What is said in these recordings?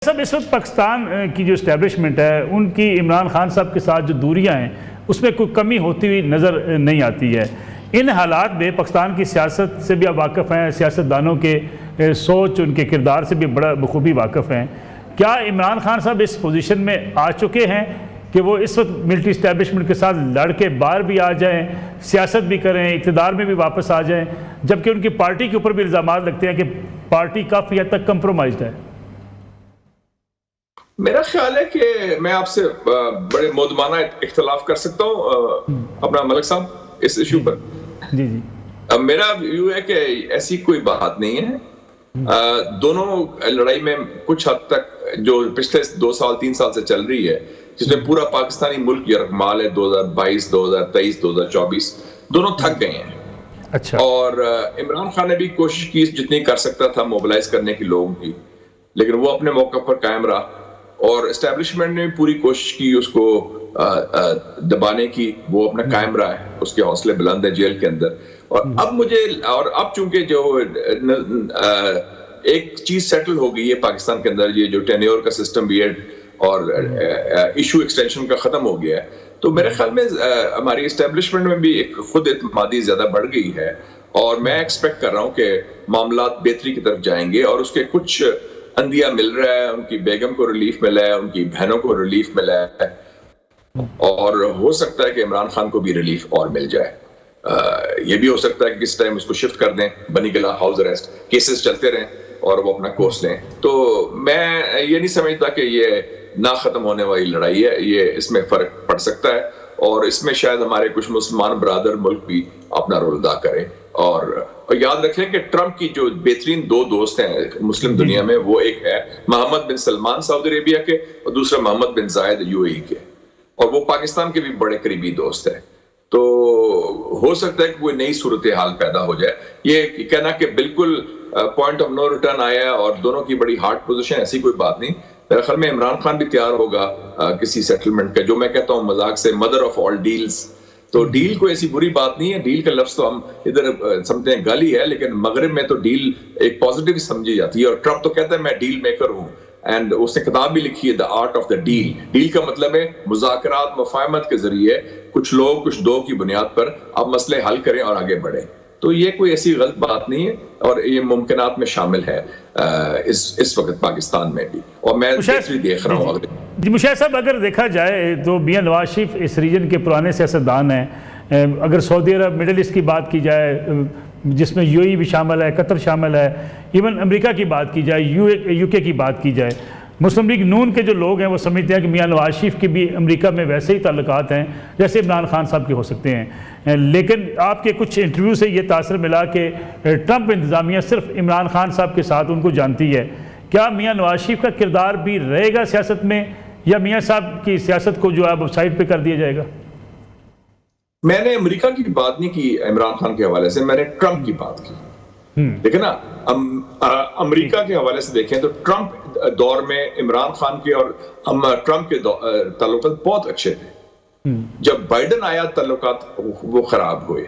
صاحب اس وقت پاکستان کی جو اسٹیبلشمنٹ ہے ان کی عمران خان صاحب کے ساتھ جو دوریاں ہیں اس میں کوئی کمی ہوتی ہوئی نظر نہیں آتی ہے. ان حالات میں پاکستان کی سیاست سے بھی آپ واقف ہیں, سیاستدانوں کے سوچ ان کے کردار سے بھی بڑا بخوبی واقف ہیں. کیا عمران خان صاحب اس پوزیشن میں آ چکے ہیں کہ وہ اس وقت ملٹری اسٹیبلشمنٹ کے ساتھ لڑ کے باہر بھی آ جائیں, سیاست بھی کریں, اقتدار میں بھی واپس آ جائیں, جبکہ ان کی پارٹی کے اوپر بھی الزامات لگتے ہیں کہ پارٹی کافی حد تک کمپرومائزڈ ہے؟ میرا خیال ہے کہ میں آپ سے بڑے مودمانہ اختلاف کر سکتا ہوں اپنا ملک صاحب اس ایشو پر. جی جی, میرا ویو ہے کہ ایسی کوئی بات نہیں ہے. دونوں لڑائی میں کچھ حد تک جو پچھلے 2 سال 3 سال سے چل رہی ہے, جس میں پورا پاکستانی ملک یرغمال ہے 2022 2023 2024, دونوں تھک گئے ہیں. اچھا. اور عمران خان نے بھی کوشش کی جتنی کر سکتا تھا موبلائز کرنے کی لوگوں کی, لیکن وہ اپنے موقع پر قائم رہا, اور اسٹیبلشمنٹ نے پوری کوشش کی اس کو دبانے کی. وہ اپنا قائم رہا ہے, اس کے حوصلے بلند ہیں جیل کے اندر. اور اب چونکہ جو ایک چیز سیٹل ہو گئی ہے پاکستان کے اندر, یہ جو ٹینیور کا سسٹم بھی ہے اور ایشو ایکسٹینشن کا ختم ہو گیا ہے, تو میرے خیال میں ہماری اسٹیبلشمنٹ میں بھی ایک خود اعتمادی زیادہ بڑھ گئی ہے. اور میں ایکسپیکٹ کر رہا ہوں کہ معاملات بہتری کی طرف جائیں گے, اور اس کے کچھ اندیا مل رہا ہے, ان کی بیگم کو ریلیف ملا ہے, ان کی بہنوں کو ریلیف ملا ہے, اور ہو سکتا ہے کہ عمران خان کو بھی ریلیف اور مل جائے. یہ بھی ہو سکتا ہے کہ کس ٹائم اس کو شفٹ کر دیں بنی گلا ہاؤس اریسٹ, کیسز چلتے رہیں اور وہ اپنا کورس لیں. تو میں یہ نہیں سمجھتا کہ یہ نہ ختم ہونے والی لڑائی ہے, یہ اس میں فرق پڑ سکتا ہے, اور اس میں شاید ہمارے کچھ مسلمان برادر ملک بھی اپنا رول ادا کریں. اور یاد رکھیں کہ ٹرمپ کی جو بہترین 2 دوست ہیں مسلم دنیا میں, وہ ایک ہے محمد بن سلمان سعودی عربیہ کے, اور دوسرا محمد بن زائد UAE کے, اور وہ پاکستان کے بھی بڑے قریبی دوست ہیں. تو ہو سکتا ہے کہ کوئی نئی صورتحال پیدا ہو جائے. یہ کہنا کہ بالکل پوائنٹ آف نو ریٹرن آیا ہے اور دونوں کی بڑی ہارڈ پوزیشن, ایسی کوئی بات نہیں. میرے خیال میں عمران خان بھی تیار ہوگا کسی سیٹلمنٹ کا, جو میں کہتا ہوں مذاق سے مدر آف آل ڈیلز. تو ڈیل کوئی ایسی بری بات نہیں ہے. ڈیل کا لفظ تو ہم ادھر سمجھتے ہیں گالی ہے, لیکن مغرب میں تو ڈیل ایک پازیٹیو سمجھی جاتی ہے, اور ٹرمپ تو کہتا ہے میں ڈیل میکر ہوں, اینڈ اس نے کتاب بھی لکھی ہے the art of the deal. Deal کا مطلب ہے مذاکرات مفاہمت کے ذریعے کچھ لوگ کچھ دو کی بنیاد پر آپ مسئلے حل کریں اور آگے بڑھیں. تو یہ کوئی ایسی غلط بات نہیں ہے, اور یہ ممکنات میں شامل ہے اس وقت پاکستان میں بھی, اور میں دیکھ رہا ہوں. جی مشاہد صاحب, اگر دیکھا جائے تو میاں نواز شریف اس ریجن کے پرانے سیاستدان ہیں. اگر سعودی عرب مڈل ایسٹ کی بات کی جائے جس میں UAE بھی شامل ہے, قطر شامل ہے, ایون امریکہ کی بات کی جائے, UK کی بات کی جائے, مسلم لیگ نون کے جو لوگ ہیں وہ سمجھتے ہیں کہ میاں نواز شریف کے بھی امریکہ میں ویسے ہی تعلقات ہیں جیسے عمران خان صاحب کے ہو سکتے ہیں. لیکن آپ کے کچھ انٹرویو سے یہ تاثر ملا کہ ٹرمپ انتظامیہ صرف عمران خان صاحب کے ساتھ ان کو جانتی ہے. کیا میاں نواز شریف کا کردار بھی رہے گا سیاست میں, یا میاں صاحب کی سیاست کو جو ہے اب سائڈ پہ کر دیا جائے گا؟ میں نے امریکہ کی بات نہیں کی عمران خان کے حوالے سے, میں نے ٹرمپ کی بات کی. دیکھیں نا, امریکہ کے حوالے سے دیکھیں تو ٹرمپ دور میں عمران خان کے اور ٹرمپ کے تعلقات بہت اچھے تھے. جب بائیڈن آیا تعلقات وہ خراب ہوئے.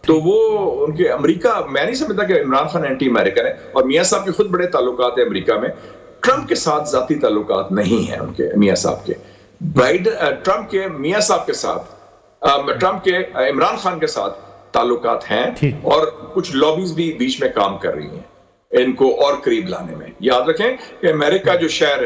تو وہ ان کے امریکہ, میں نہیں سمجھتا کہ عمران خان اینٹی امریکن ہے, اور میاں صاحب کے خود بڑے تعلقات ہیں امریکہ میں. ٹرمپ کے ساتھ ذاتی تعلقات نہیں ہیں ان کے میاں صاحب کے. ٹرمپ کے میاں صاحب کے ساتھ, ٹرمپ کے عمران خان کے ساتھ تعلقات ہیں, اور کچھ لابیز بھی بیچ میں کام کر رہی ہیں ان کو اور قریب لانے میں. یاد رکھیں کہ امریکہ جو شہر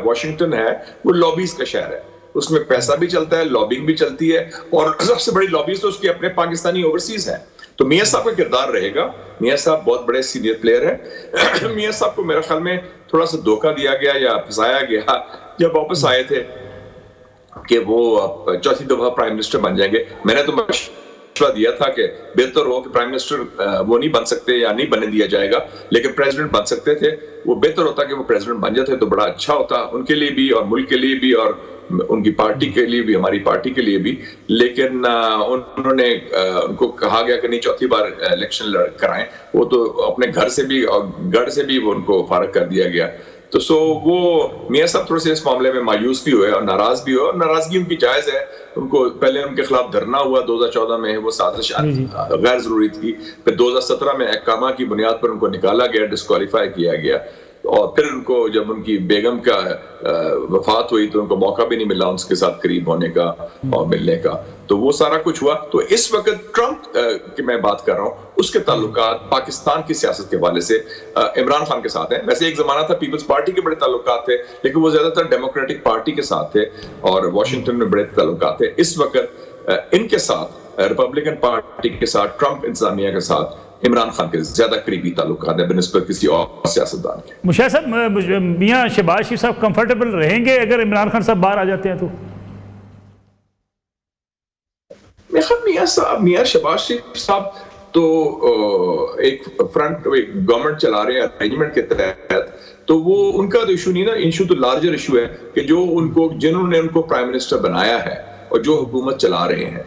واشنگٹن ہے وہ لابیز کا شہر ہے, اس میں پیسہ بھی چلتا ہے, لابنگ بھی چلتی ہے, اور سب سے بڑی لابیز تو اس کے اپنے پاکستانی اوورسیز ہیں. تو میاں صاحب کا کردار رہے گا. میاں صاحب بہت بڑے سینئر پلیئر ہیں. میاں صاحب کو میرے خیال میں تھوڑا سا دھوکہ دیا گیا یا پھنسایا گیا جب واپس آئے تھے کہ وہ 4تھی دفعہ پرائم منسٹر بن جائیں گے. میں نے تو مشورہ دیا تھا کہ بہتر ہو کہ پرائم منسٹر وہ نہیں بن سکتے یا نہیں بننے دیا جائے گا, لیکن پریزیڈنٹ بن سکتے تھے. وہ بہتر ہوتا کہ وہ پریزیڈنٹ بن جاتے تو بڑا اچھا ہوتا ان کے لیے بھی, اور ملک کے لیے بھی, اور ان کی پارٹی کے لیے بھی, ہماری پارٹی کے لیے بھی. لیکن انہوں نے ان کو کہا گیا کہ نہیں 4تھی بار الیکشن کرائیں. وہ تو اپنے گھر سے بھی اور گڑھ سے بھی وہ ان کو فارغ کر دیا گیا. تو وہ میاں صاحب تھوڑے سے اس معاملے میں مایوس بھی ہوئے اور ناراض بھی ہوئے, اور ناراضگی ان کی جائز ہے. ان کو پہلے ان کے خلاف دھرنا ہوا 2014 میں, وہ سازش غیر ضروری تھی. پھر 2017 میں احکامہ کی بنیاد پر ان کو نکالا گیا, ڈسکوالیفائی کیا گیا. اور پھر ان کو جب ان کی بیگم کا وفات ہوئی تو ان کو موقع بھی نہیں ملا ان کے ساتھ قریب ہونے کا اور ملنے کا. تو وہ سارا کچھ ہوا. تو اس وقت ٹرمپ کی میں بات کر رہا ہوں, اس کے تعلقات پاکستان کی سیاست کے حوالے سے عمران خان کے ساتھ ہیں. ویسے ایک زمانہ تھا پیپلز پارٹی کے بڑے تعلقات تھے, لیکن وہ زیادہ تر ڈیموکریٹک پارٹی کے ساتھ تھے اور واشنگٹن میں بڑے تعلقات تھے. اس وقت ان کے ساتھ ریپبلکن پارٹی کے ساتھ, ٹرمپ انتظامیہ کے ساتھ عمران خان کے زیادہ قریبی تعلقات ہیں بنسبت کسی اور سیاستدان کے. مشاہد صاحب, میاں شہباز شریف صاحب کمفرٹیبل رہیں گے اگر عمران خان صاحب باہر آ جاتے ہیں تو؟ میاں شہباز شریف صاحب تو ایک فرنٹ گورنمنٹ چلا رہے ہیں ارینجمنٹ کے تحت, تو وہ ان کا تو ایشو نہیں نا. ایشو تو لارجر ایشو ہے کہ جو جنہوں نے ان کو پرائم منسٹر بنایا ہے اور جو حکومت چلا رہے ہیں,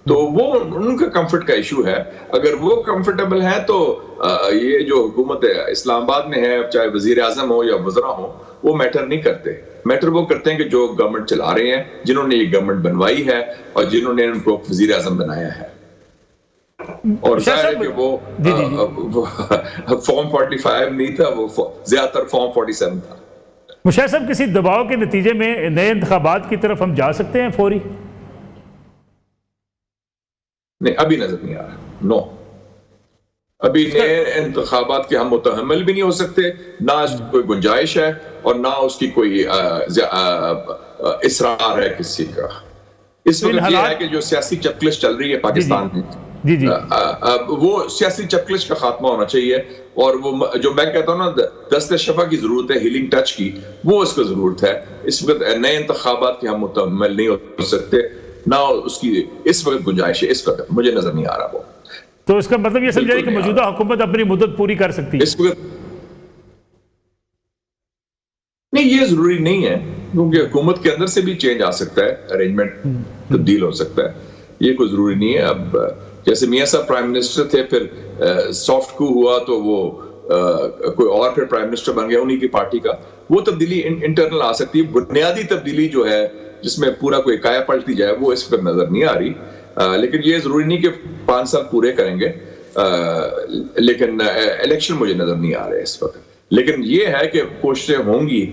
تو وہ ان کا کمفرٹ کا ایشو ہے. اگر وہ کمفرٹیبل ہیں تو یہ جو حکومت اسلام آباد میں ہے, چاہے وزیر اعظم ہو یا وزراء ہو, وہ میٹر نہیں کرتے. میٹر وہ کرتے ہیں کہ جو گورنمنٹ چلا رہے ہیں, جنہوں نے یہ گورنمنٹ بنوائی ہے اور جنہوں نے ان کو وزیر اعظم بنایا ہے. اور ظاہر ہے کہ وہ فارم 45 نہیں تھا, وہ زیادہ تر فارم 47 تھا. مشاہد صاحب, کسی دباؤ کے نتیجے میں نئے انتخابات کی طرف ہم جا سکتے ہیں فوری؟ نہیں, ابھی نظر نہیں آ رہا. نو, ابھی نئے انتخابات کے ہم متحمل بھی نہیں ہو سکتے, نہ اس کی کوئی گنجائش ہے اور نہ اس کی کوئی اصرار ہے کسی کا. اس وقت یہ ہے کہ جو سیاسی چپکلش چل رہی ہے پاکستان میں, وہ سیاسی چپکلش کا خاتمہ ہونا چاہیے. اور وہ جو میں کہتا ہوں نا دست شفا کی ضرورت ہے, ہیلنگ ٹچ کی, وہ اس کو ضرورت ہے. اس وقت نئے انتخابات کے ہم متحمل نہیں ہو سکتے, نہ اس کی اس وقت گنجائش ہے. اس وقت مجھے نظر نہیں آ رہا وہ. تو اس کا مطلب یہ سمجھائے کہ موجودہ حکومت اپنی مدت پوری کر سکتی ہے؟ اس وقت نہیں, یہ ضروری نہیں ہے, کیونکہ حکومت کے اندر سے بھی چینج آ سکتا ہے, ارینجمنٹ تبدیل ہو سکتا ہے. یہ کوئی ضروری نہیں ہے. اب جیسے میاں صاحب پرائم منسٹر تھے, پھر سافٹ کو ہوا تو وہ کوئی اور پھر پرائم منسٹر بن گیا انہی کی پارٹی کا. وہ تبدیلی انٹرنل آ سکتی ہے. بنیادی تبدیلی جو ہے جس میں پورا کوئی کایا پلٹی جائے, وہ اس پر نظر نہیں آ رہی. لیکن یہ ضروری نہیں کہ 5 سال پورے کریں گے, لیکن الیکشن مجھے نظر نہیں آ رہے اس وقت. لیکن یہ ہے کہ کوششیں ہوں گی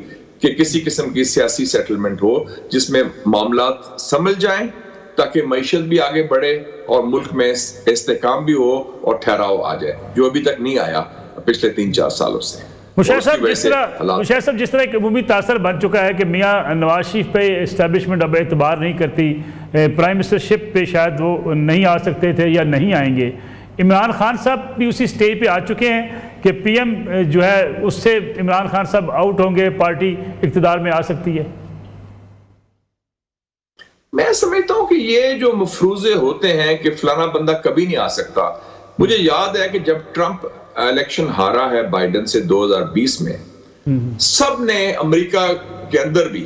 کہ کسی قسم کی سیاسی سیٹلمنٹ ہو جس میں معاملات سمجھ جائیں, تاکہ معیشت بھی آگے بڑھے اور ملک میں استحکام بھی ہو اور ٹھہراؤ آ جائے, جو ابھی تک نہیں آیا پچھلے 3-4 سالوں سے. مشاہد صاحب, جس طرح ایک عمومی تاثر بن چکا ہے کہ میاں نواز شریف پہ اسٹیبلشمنٹ اب اعتبار نہیں کرتی, پرائم منسٹر شپ پہ شاید وہ نہیں آ سکتے تھے یا نہیں آئیں گے. عمران خان صاحب بھی اسی سٹیج پہ آ چکے ہیں کہ پی ایم جو ہے اس سے عمران خان صاحب آؤٹ ہوں گے, پارٹی اقتدار میں آ سکتی ہے. میں سمجھتا ہوں کہ یہ جو مفروضے ہوتے ہیں کہ فلانا بندہ کبھی نہیں آ سکتا. مجھے یاد ہے کہ جب ٹرمپ الیکشن ہارا ہے بائیڈن سے 2020 میں, سب نے امریکہ کے اندر بھی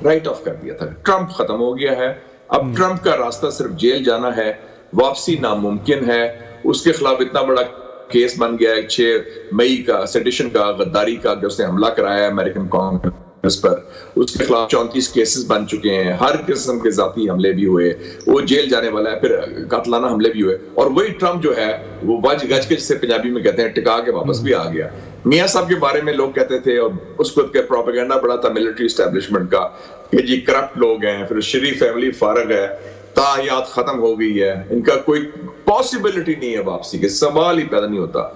رائٹ آف کر دیا تھا. ٹرمپ ختم ہو گیا ہے, اب ٹرمپ کا راستہ صرف جیل جانا ہے, واپسی ناممکن ہے. اس کے خلاف اتنا بڑا کیس بن گیا ہے 6 مئی کا, سیڈیشن کا, غداری کا, جو اس نے حملہ کرایا ہے امریکن کانگریس پر. اس کے خلاف 34 کیسز بن چکے ہیں, ہر قسم کے ذاتی حملے بھی ہوئے, وہ جیل جانے والا ہے, پھر قاتلانہ حملے بھی ہوئے. اور وہی ٹرمپ جو ہے وہ وج گج کے جسے پنجابی میں کہتے ہیں ٹکا کے واپس بھی آ گیا. میاں صاحب کے بارے میں لوگ کہتے تھے, اور اس وقت کا پروپیگنڈا بڑا تھا ملٹری اسٹیبلشمنٹ کا کہ جی کرپٹ لوگ ہیں, پھر شریف فیملی فارغ ہے, تاحیات ختم ہو گئی ہے, ان کا کوئی پاسبلٹی نہیں ہے واپسی کے, سوال ہی پیدا نہیں ہوتا.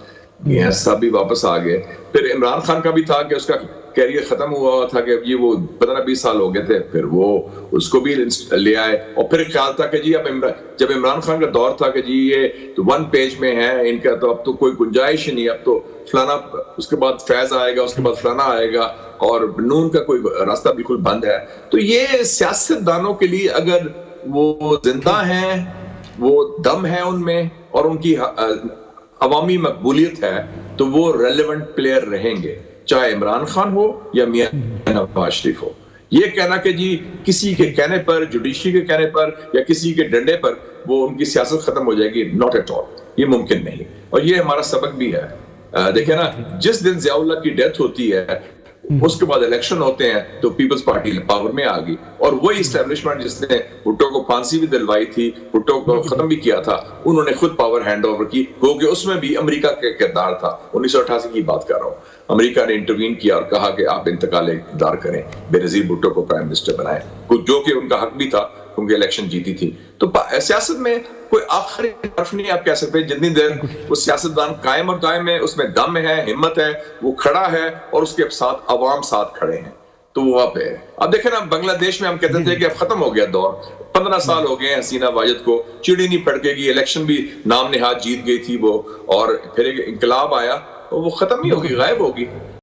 یہ سب بھی واپس آ گئے. پھر عمران خان کا بھی تھا کہ اس کا کیریئر ختم ہوا تھا کہ یہ وہ 15-20 سال ہو گئے تھے, پھر وہ اس کو بھی لے آئے. اور پھر خیال تھا کہ جی اب جب عمران خان کا دور تھا کہ جی یہ تو 1 پیج میں ہے ان کا, تو اب تو کوئی گنجائش ہی نہیں, اب تو فلانا, اس کے بعد فیض آئے گا, اس کے بعد فلانا آئے گا, اور نون کا کوئی راستہ بالکل بند ہے. تو یہ سیاست دانوں کے لیے اگر وہ زندہ ہیں, وہ دم ہے ان میں, اور ان کی عوامی مقبولیت ہے, تو وہ ریلیونٹ پلیئر رہیں گے, چاہے عمران خان ہو یا میاں نواز شریف ہو. یہ کہنا کہ جی کسی کے کہنے پر, جوڈیشری کے کہنے پر یا کسی کے ڈنڈے پر وہ ان کی سیاست ختم ہو جائے گی, ناٹ ایٹ آل, یہ ممکن نہیں. اور یہ ہمارا سبق بھی ہے. دیکھیں نا, جس دن ضیاء اللہ کی ڈیتھ ہوتی ہے اس کے بعد الیکشن ہوتے ہیں تو پیپلز پارٹی پاور میں آ گئی، اور وہی اسٹیبلشمنٹ جس نے بھٹو کو پھانسی بھی دلوائی تھی، بھٹو کو ختم بھی کیا تھا، انہوں نے خود پاور ہینڈ اوور کی، کیونکہ اس میں بھی امریکہ کا کردار تھا۔ 1988 کی بات کر رہا ہوں، امریکہ نے انٹروین کیا اور کہا کہ آپ انتقال اقتدار کریں، بے نظیر بھٹو کو پرائم منسٹر بنائیں، جو کہ ان کا حق بھی تھا کیونکہ الیکشن جیتی تھی۔ تو سیاست میں کوئی آخری طرف نہیں آپ کہہ سکتے، جتنی دیر وہ سیاستدان قائم اور دائم ہے، اس میں دم ہے، ہمت ہے، وہ کھڑا ہے اور اس کے ساتھ عوام ساتھ کھڑے ہیں، تو وہ وہاں پہ ہے۔ اب دیکھیں نا، بنگلہ دیش میں ہم کہتے تھے کہ اب ختم ہو گیا دور، 15 سال ہو گئے ہیں حسینہ واجد کو، چڑی نہیں پھڑکے گی، الیکشن بھی نام نہاد جیت گئی تھی وہ، اور پھر ایک انقلاب آیا، وہ ختم ہی ہوگی، غائب ہوگی۔